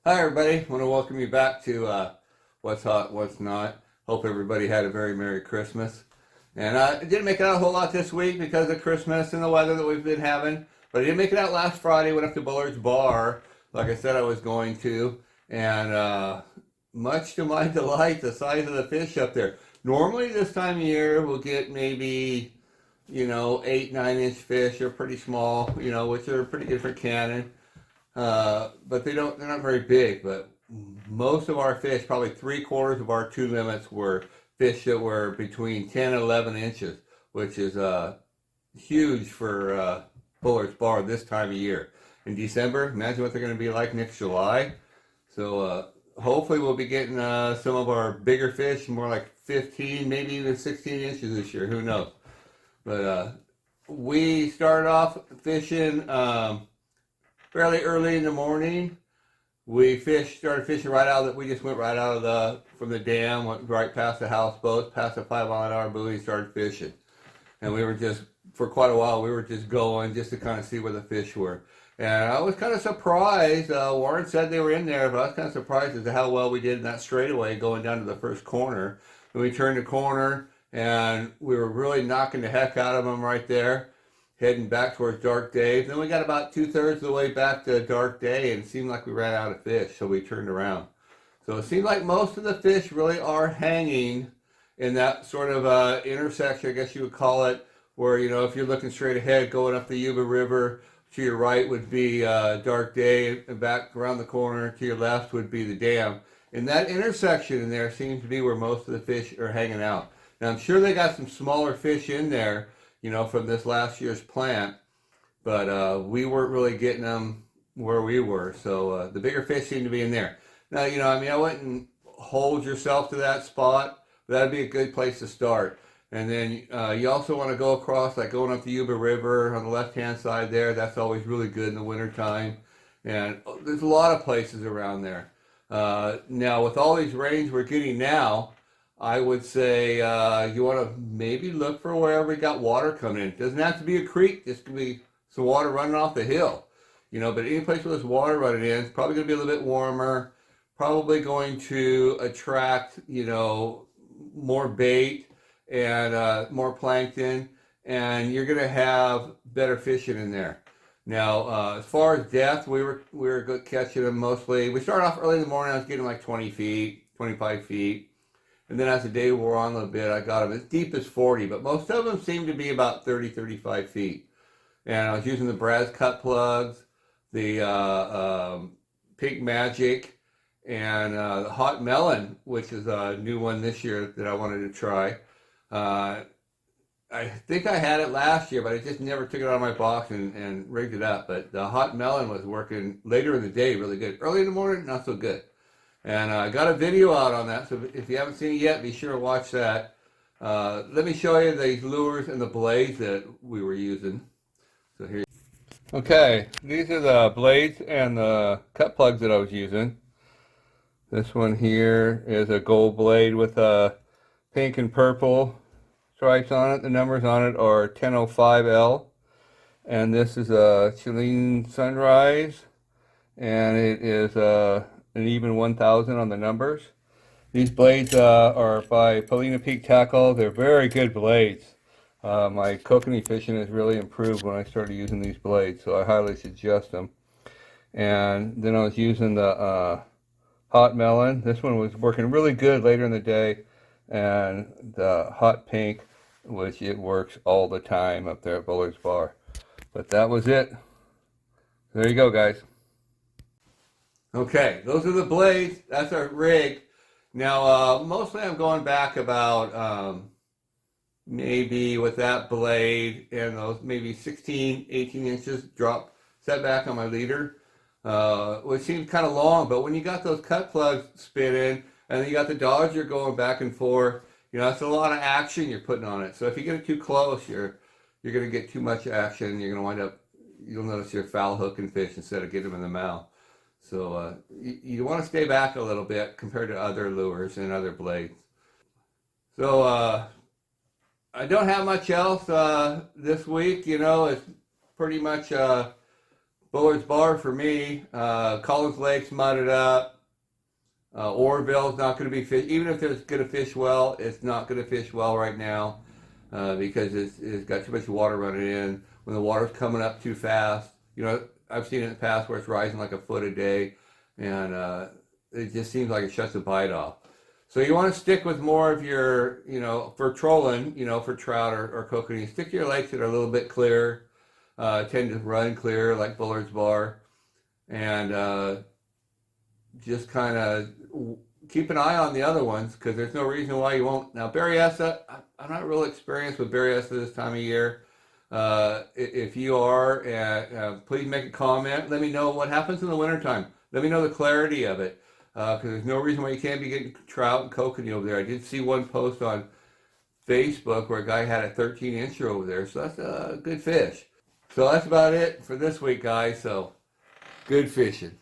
Hi everybody, I want to welcome you back to What's Hot, What's Not. Hope everybody had a very Merry Christmas. And I didn't make it out a whole lot this week because of Christmas and the weather that we've been having. But I did make it out last Friday, went up to Bullard's Bar, like I said I was going to. And much to my delight, the size of the fish up there. Normally this time of year we'll get maybe, 8, 9 inch fish. They're pretty small, which are pretty good for canning. But they're not very big. But most of our fish, probably 3/4 of our two limits, were fish that were between 10 and 11 inches, which is huge for Bullard's Bar this time of year. In December, imagine what they're going to be like next July. So hopefully we'll be getting some of our bigger fish, more like 15, maybe even 16 inches this year. Who knows? But we started off fishing fairly early in the morning. Started fishing right out of we just went right out of from the dam, went right past the houseboats, past the 5 mile an hour buoy, and started fishing. And we were just, for quite a while, we were just going just to kind of see where the fish were. And I was kind of surprised. Warren said they were in there, but I was kind of surprised as to how well we did in that straightaway going down to the first corner. And we turned the corner, and we were really knocking the heck out of them right there, heading back towards Dark Day. Then we got about 2/3 of the way back to Dark Day, and it seemed like we ran out of fish, so we turned around. So it seemed like most of the fish really are hanging in that sort of intersection, I guess you would call it, where, if you're looking straight ahead, going up the Yuba River, to your right would be Dark Day, and back around the corner to your left would be the dam. And that intersection in there seems to be where most of the fish are hanging out. Now, I'm sure they got some smaller fish in there, from this last year's plant, but we weren't really getting them where we were. So the bigger fish seem to be in there. Now, I wouldn't hold yourself to that spot. That'd be a good place to start. And then you also want to go across, like going up the Yuba River on the left-hand side there. That's always really good in the wintertime. And there's a lot of places around there. Now, with all these rains we're getting now, I would say you want to maybe look for wherever we got water coming in. It doesn't have to be a creek. This could be some water running off the hill. But any place where there's water running in, it's probably going to be a little bit warmer. Probably going to attract, more bait and more plankton. And you're going to have better fishing in there. Now, as far as depth, we were good catching them mostly. We started off early in the morning. I was getting like 20 feet, 25 feet. And then as the day wore on a little bit, I got them as deep as 40, but most of them seemed to be about 30, 35 feet. And I was using the Brad's cut plugs, the Pink Magic, and the Hot Melon, which is a new one this year that I wanted to try. I think I had it last year, but I just never took it out of my box and rigged it up. But the Hot Melon was working later in the day really good. Early in the morning, not so good. And I got a video out on that, so if you haven't seen it yet, be sure to watch that. Let me show you the lures and the blades that we were using. So here. Okay, these are the blades and the cut plugs that I was using. This one here is a gold blade with pink and purple stripes on it. The numbers on it are 1005L. And this is a Chilean Sunrise, and it is an even 1000 on the numbers. These blades are by Paulina Peak Tackle. They're very good blades. My kokanee fishing has really improved when I started using these blades, so I highly suggest them. And then I was using the Hot Melon. This one was working really good later in the day, and the Hot Pink, which it works all the time up there at Bullard's Bar. But that was it. There you go, guys. Okay, those are the blades. That's our rig. Now, mostly I'm going back about maybe with that blade and those maybe 16, 18 inches drop setback on my leader, which seems kind of long, but when you got those cut plugs spinning and then you got the Dodger going back and forth, that's a lot of action you're putting on it. So if you get it too close, you're going to get too much action. You're going to wind up, you'll notice you're foul hooking fish instead of getting them in the mouth. So you want to stay back a little bit compared to other lures and other blades. So I don't have much else this week. It's pretty much Bullard's Bar for me. Collins Lake's mudded up. Orville's not going to be fish. Even if it's going to fish well, it's not going to fish well right now because it's got too much water running in. When the water's coming up too fast, I've seen it in the past where it's rising like a foot a day, and it just seems like it shuts the bite off. So you want to stick with more of your, for trolling, for trout or kokanee, stick to your lakes that are a little bit clearer, tend to run clear like Bullard's Bar, and just kind of keep an eye on the other ones because there's no reason why you won't. Now, Berryessa, I'm not real experienced with Berryessa this time of year. If you are, please make a comment. Let me know what happens in the wintertime. Let me know the clarity of it because there's no reason why you can't be getting trout and kokanee over there. I did see one post on Facebook where a guy had a 13-incher over there, so that's a good fish. So that's about it for this week, guys. So good fishing.